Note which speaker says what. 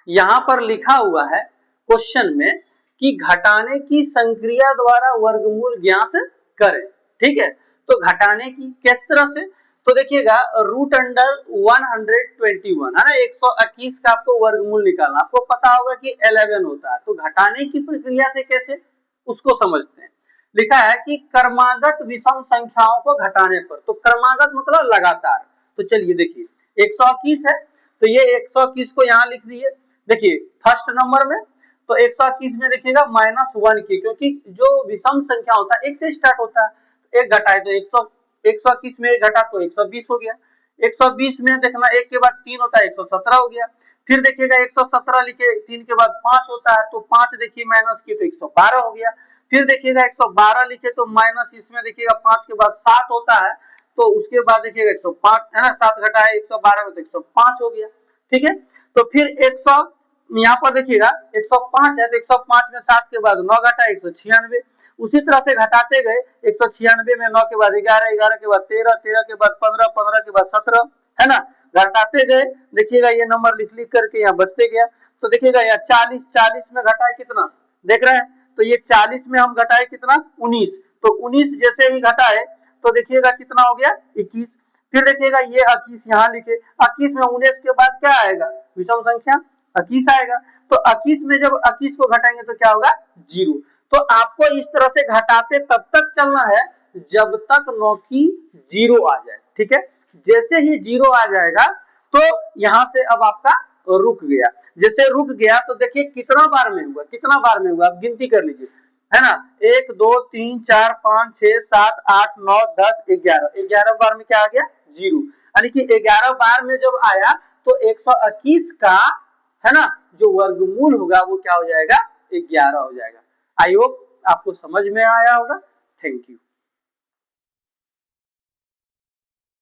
Speaker 1: यहाँ पर लिखा हुआ है क्वेश्चन में कि घटाने की संक्रिया द्वारा वर्गमूल ज्ञात करें। ठीक है, तो घटाने की किस तरह से, तो देखिएगा रूट अंडर 121 है ना, 121 का आपको वर्गमूल निकालना, आपको पता होगा कि 11 होता है, तो घटाने की प्रक्रिया से कैसे उसको समझते हैं। लिखा है कि क्रमागत विषम संख्याओं को घटाने पर, तो क्रमागत मतलब लगातार, तो चलिए देखिए 121 है तो ये 121 को यहाँ लिख दिए। देखिए फर्स्ट नंबर में तो 121 में देखिएगा -1 की, क्योंकि जो विषम संख्या होता है एक से स्टार्ट होता है, एक घटाए तो 121 में एक घटा तो 120 हो गया। 120 में देखना एक के बाद 3 होता है 117 हो गया। फिर देखिएगा 117 लिखे 3 के बाद 5 होता है तो 5 देखिए माइनस की तो 112 हो गया। फिर देखिएगा 112 लिखे तो माइनस इसमें देखिएगा 5 के बाद 7 होता है तो उसके बाद देखिएगा 105 है ना, 7 घटाए 112 में तो 105 हो गया। ठीक है, तो फिर 100 यहाँ पर देखिएगा 105 है तो 105 में 7 के बाद 9 घटा 196। उसी तरह से घटाते गए 196 में 9 के बाद 11, 11 के बाद 13, 13 के बाद 15, 15 के बाद 17 है ना, घटाते गए देखिएगा ये नंबर लिख लिख करके यहाँ बचते गया। तो देखिएगा यहाँ 40, 40 में घटाए कितना देख रहे हैं, तो ये 40 में हम घटाए कितना 19, तो 19 जैसे ही घटाए तो देखिएगा कितना हो गया 21। फिर देखिएगा ये 21 यहाँ लिखे, 21 में 19 के बाद क्या आएगा विषम संख्या 21 आएगा, तो 21 में जब 21 को घटाएंगे तो क्या होगा 0। तो आपको इस तरह से घटाते तब तक चलना है जब तक 9 की 0 आ जाए। ठीक है, जैसे ही 0 आ जाएगा तो यहां से अब आपका रुक गया, जैसे रुक गया तो देखिए कितना बार में हुआ, कितना बार में हुआ आप गिनती कर लीजिए है ना, 1 2 3 4 5 6 7 8 9 10 11, 11 बार में क्या आ गया 0, यानी कि 11 बार में जब आया तो 121 का है ना जो वर्गमूल होगा वो क्या हो जाएगा 11 हो जाएगा। आई होप आपको समझ में आया होगा। Thank you.